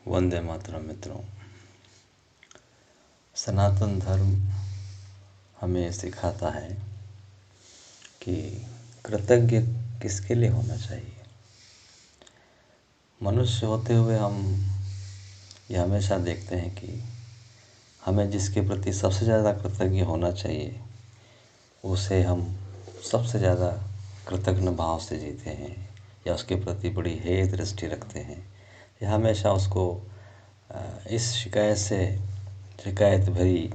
वंदे मातरम मित्रों। सनातन धर्म हमें सिखाता है कि कृतज्ञ किसके लिए होना चाहिए। मनुष्य होते हुए हम ये हमेशा देखते हैं कि हमें जिसके प्रति सबसे ज़्यादा कृतज्ञ होना चाहिए उसे हम सबसे ज़्यादा कृतज्ञ भाव से जीते हैं या उसके प्रति बड़ी हेय दृष्टि रखते हैं या हमेशा उसको इस शिकायत भरी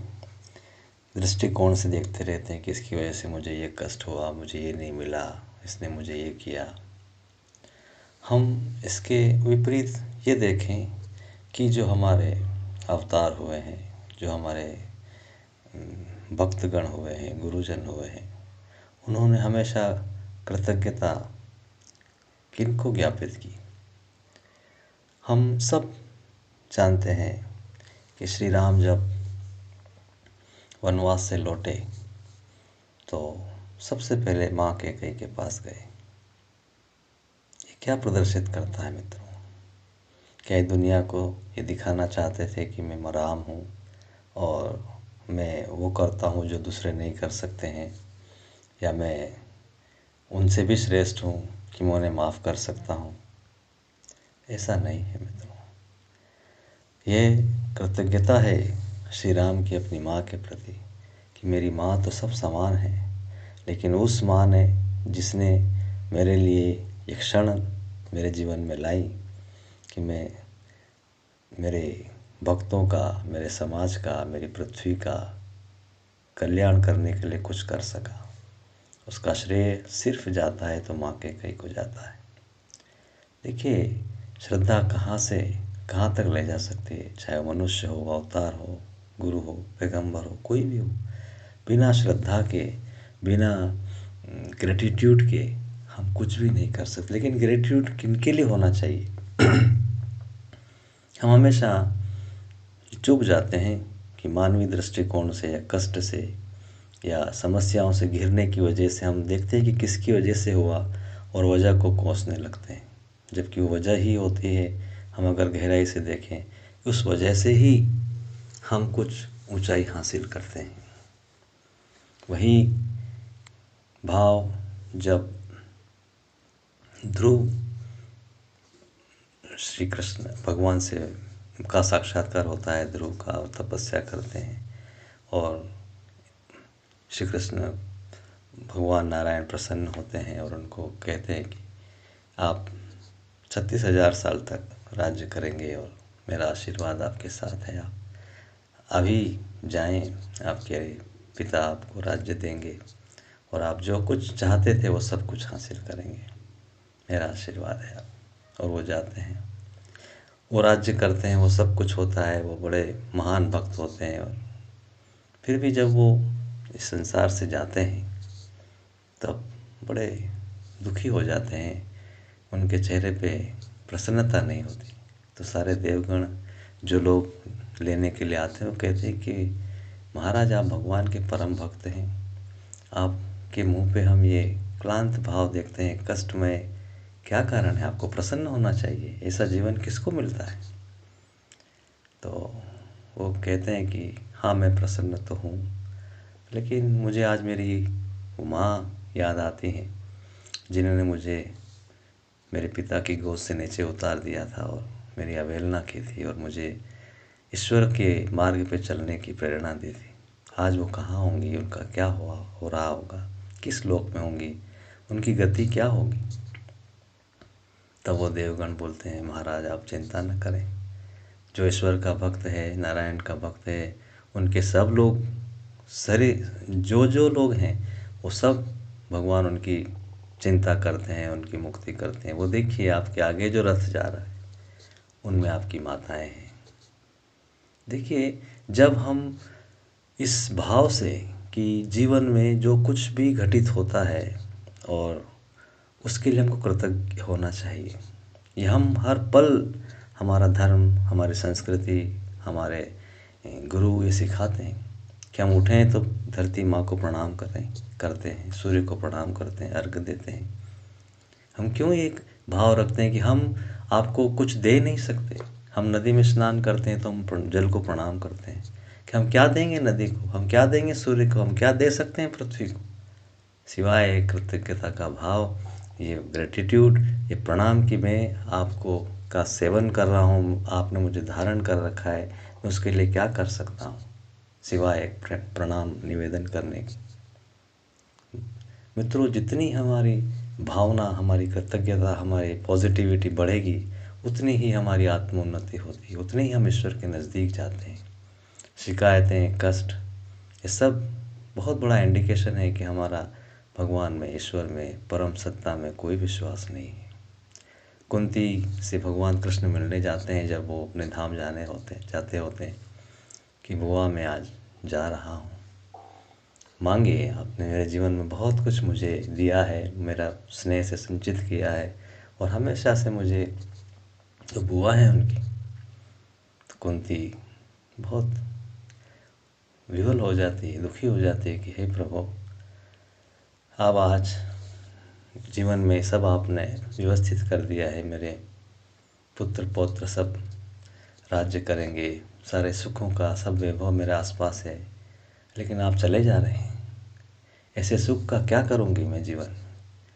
दृष्टिकोण से देखते रहते हैं कि इसकी वजह से मुझे ये कष्ट हुआ, मुझे ये नहीं मिला, इसने मुझे ये किया। हम इसके विपरीत ये देखें कि जो हमारे अवतार हुए हैं, जो हमारे भक्तगण हुए हैं, गुरुजन हुए हैं, उन्होंने हमेशा कृतज्ञता किनको ज्ञापित की। हम सब जानते हैं कि श्री राम जब वनवास से लौटे तो सबसे पहले माँ कैकेयी के पास गए। ये क्या प्रदर्शित करता है मित्रों? क्या ये दुनिया को ये दिखाना चाहते थे कि मैं राम हूँ और मैं वो करता हूँ जो दूसरे नहीं कर सकते हैं, या मैं उनसे भी श्रेष्ठ हूँ कि मैं उन्हें माफ़ कर सकता हूँ? ऐसा नहीं है मित्रों। ये कृतज्ञता है श्री राम की अपनी माँ के प्रति कि मेरी माँ तो सब समान है, लेकिन उस माँ ने जिसने मेरे लिए एक क्षण मेरे जीवन में लाई कि मैं मेरे भक्तों का, मेरे समाज का, मेरी पृथ्वी का कल्याण करने के लिए कुछ कर सका, उसका श्रेय सिर्फ जाता है तो माँ कैकेयी को जाता है। देखिए, श्रद्धा कहाँ से कहाँ तक ले जा सकती है, चाहे मनुष्य हो, अवतार हो, गुरु हो, पैगंबर हो, कोई भी हो। बिना श्रद्धा के, बिना ग्रेटिट्यूड के हम कुछ भी नहीं कर सकते। लेकिन ग्रेटिट्यूड किनके लिए होना चाहिए? हम हमेशा चूक जाते हैं कि मानवीय दृष्टिकोण से या कष्ट से या समस्याओं से घिरने की वजह से हम देखते हैं कि किसकी वजह से हुआ और वजह को कोसने लगते हैं, जबकि वो वजह ही होती है, हम अगर गहराई से देखें, उस वजह से ही हम कुछ ऊंचाई हासिल करते हैं। वही भाव जब ध्रुव श्री कृष्ण भगवान से का साक्षात्कार होता है, ध्रुव का तपस्या करते हैं और श्री कृष्ण भगवान नारायण प्रसन्न होते हैं और उनको कहते हैं कि आप 36,000 साल तक राज्य करेंगे और मेरा आशीर्वाद आपके साथ है, आप अभी जाएं, आपके पिता आपको राज्य देंगे और आप जो कुछ चाहते थे वो सब कुछ हासिल करेंगे, मेरा आशीर्वाद है आप। और वो जाते हैं, वो राज्य करते हैं, वो सब कुछ होता है, वो बड़े महान भक्त होते हैं। और फिर भी जब वो इस संसार से जाते हैं तब बड़े दुखी हो जाते हैं, उनके चेहरे पे प्रसन्नता नहीं होती। तो सारे देवगण जो लोग लेने के लिए आते हैं वो कहते हैं कि महाराज, आप भगवान के परम भक्त हैं, आपके मुंह पे हम ये क्लांत भाव देखते हैं, कष्टमय, क्या कारण है? आपको प्रसन्न होना चाहिए, ऐसा जीवन किसको मिलता है? तो वो कहते हैं कि हाँ, मैं प्रसन्न तो हूँ, लेकिन मुझे आज मेरी वो माँ याद आती हैं जिन्होंने मुझे मेरे पिता की गोद से नीचे उतार दिया था और मेरी अवहेलना की थी और मुझे ईश्वर के मार्ग पे चलने की प्रेरणा दी थी। आज वो कहाँ होंगी, उनका क्या हो रहा होगा, किस लोक में होंगी, उनकी गति क्या होगी? तब वो देवगण बोलते हैं, महाराज आप चिंता न करें, जो ईश्वर का भक्त है, नारायण का भक्त है, उनके सब लोग, सारे जो लोग हैं वो सब भगवान उनकी चिंता करते हैं, उनकी मुक्ति करते हैं। वो देखिए आपके आगे जो रथ जा रहा है उनमें आपकी माताएं हैं। देखिए, जब हम इस भाव से कि जीवन में जो कुछ भी घटित होता है और उसके लिए हमको कृतज्ञ होना चाहिए, ये हम हर पल, हमारा धर्म, हमारी संस्कृति, हमारे गुरु ये सिखाते हैं कि हम उठें तो धरती माँ को प्रणाम करते हैं, सूर्य को प्रणाम करते हैं, अर्घ्य देते हैं। हम क्यों एक भाव रखते हैं कि हम आपको कुछ दे नहीं सकते, हम नदी में स्नान करते हैं तो हम जल को प्रणाम करते हैं कि हम क्या देंगे नदी को, हम क्या देंगे सूर्य को, हम क्या दे सकते हैं पृथ्वी को, सिवाय एक कृतज्ञता का भाव, ये ग्रेटिट्यूड, ये प्रणाम कि मैं आपको का सेवन कर रहा हूँ, आपने मुझे धारण कर रखा है, मैं उसके लिए क्या कर सकता हूँ सिवाय एक प्रणाम निवेदन करने की। मित्रों, जितनी हमारी भावना, हमारी कृतज्ञता, हमारी पॉजिटिविटी बढ़ेगी, उतनी ही हमारी आत्मोन्नति होती है, उतनी ही हम ईश्वर के नज़दीक जाते हैं। शिकायतें, कष्ट, ये सब बहुत बड़ा इंडिकेशन है कि हमारा भगवान में, ईश्वर में, परम सत्ता में कोई विश्वास नहीं है। कुंती से भगवान कृष्ण मिलने जाते हैं जब वो अपने धाम जाते होते हैं कि बुआ मैं आज जा रहा हूँ, मांगिए, आपने मेरे जीवन में बहुत कुछ मुझे दिया है, मेरा स्नेह से संचित किया है और हमेशा से मुझे तो बुआ है उनकी। तो कुंती बहुत विह्वल हो जाती है, दुखी हो जाती है कि हे प्रभु, अब आज जीवन में सब आपने व्यवस्थित कर दिया है, मेरे पुत्र पौत्र सब राज्य करेंगे, सारे सुखों का सब वैभव मेरे आसपास है, लेकिन आप चले जा रहे हैं, ऐसे सुख का क्या करूँगी मैं जीवन,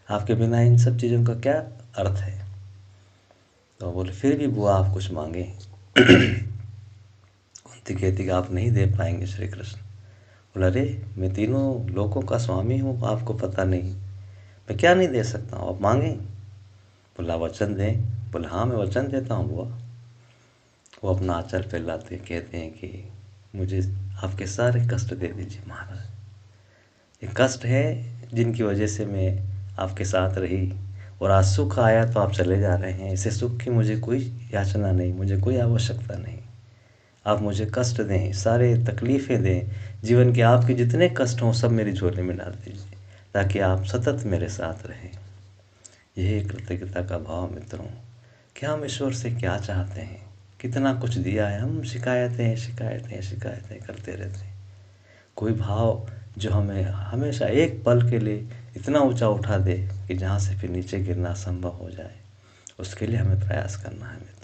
आपके बिना इन सब चीज़ों का क्या अर्थ है। तो बोले फिर भी बुआ आप कुछ मांगे। कुंती कहती कि आप नहीं दे पाएंगे श्री कृष्ण। बोला अरे मैं तीनों लोकों का स्वामी हूँ, आपको पता नहीं, मैं क्या नहीं दे सकता हूँ, आप मांगे। बोला वचन दें। बोला हाँ मैं वचन देता हूँ बुआ। वो अपना आंचल फैलाते कहते हैं कि मुझे आपके सारे कष्ट दे दीजिए महाराज, ये कष्ट है जिनकी वजह से मैं आपके साथ रही और आज सुख आया तो आप चले जा रहे हैं, ऐसे सुख की मुझे कोई याचना नहीं, मुझे कोई आवश्यकता नहीं। आप मुझे कष्ट दें, सारे तकलीफ़ें दें, जीवन के आपके जितने कष्ट हों सब मेरी झोली में डाल दीजिए ताकि आप सतत मेरे साथ रहें। यही कृतज्ञता का भाव मित्रों, कि हम ईश्वर से क्या चाहते हैं, कितना कुछ दिया है, हम शिकायतें शिकायतें शिकायतें करते रहते हैं। कोई भाव जो हमें हमेशा एक पल के लिए इतना ऊंचा उठा दे कि जहाँ से फिर नीचे गिरना संभव हो जाए, उसके लिए हमें प्रयास करना है मित्रों।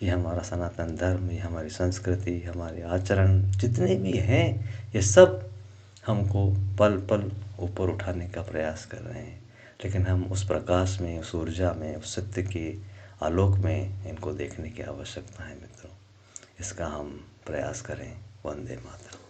ये हमारा सनातन धर्म, ये हमारी संस्कृति, हमारे आचरण जितने भी हैं, ये सब हमको पल पल ऊपर उठाने का प्रयास कर रहे हैं, लेकिन हम उस प्रकाश में, उस ऊर्जा में, उस सत्य के आलोक में इनको देखने की आवश्यकता है मित्रों। इसका हम प्रयास करें। वंदे मातरम।